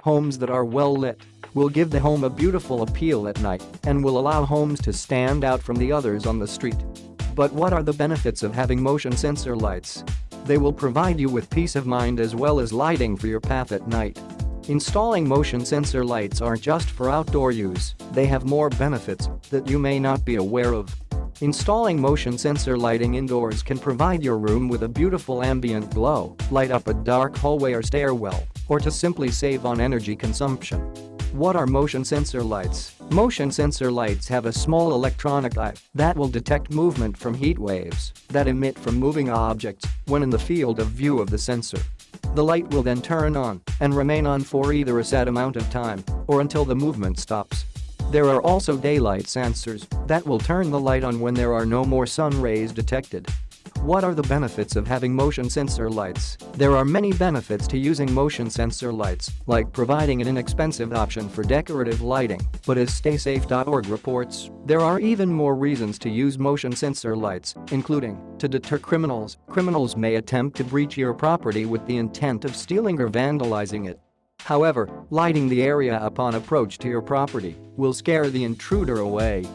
Homes that are well lit will give the home a beautiful appeal at night and will allow homes to stand out from the others on the street. But what are the benefits of having motion sensor lights? They will provide you with peace of mind as well as lighting for your path at night. Installing motion sensor lights aren't just for outdoor use, they have more benefits that you may not be aware of. Installing motion sensor lighting indoors can provide your room with a beautiful ambient glow, light up a dark hallway or stairwell, or to simply save on energy consumption. What are motion sensor lights? Motion sensor lights have a small electronic eye that will detect movement from heat waves that emit from moving objects when in the field of view of the sensor. The light will then turn on and remain on for either a set amount of time or until the movement stops. There are also daylight sensors that will turn the light on when there are no more sun rays detected. What are the benefits of having motion sensor lights? There are many benefits to using motion sensor lights, like providing an inexpensive option for decorative lighting, but as StaySafe.org reports, there are even more reasons to use motion sensor lights, including to deter criminals. Criminals may attempt to breach your property with the intent of stealing or vandalizing it. However, lighting the area upon approach to your property will scare the intruder away.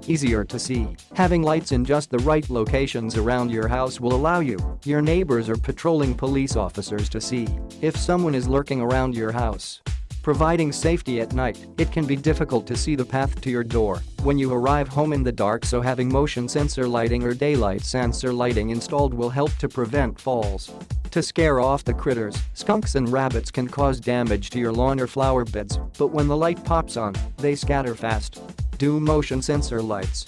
Easier to see. Having lights in just the right locations around your house will allow you, your neighbors or patrolling police officers to see if someone is lurking around your house. Providing safety at night, it can be difficult to see the path to your door when you arrive home in the dark, so having motion sensor lighting or daylight sensor lighting installed will help to prevent falls. To scare off the critters, skunks and rabbits can cause damage to your lawn or flower beds, but when the light pops on, they scatter fast. Do motion sensor lights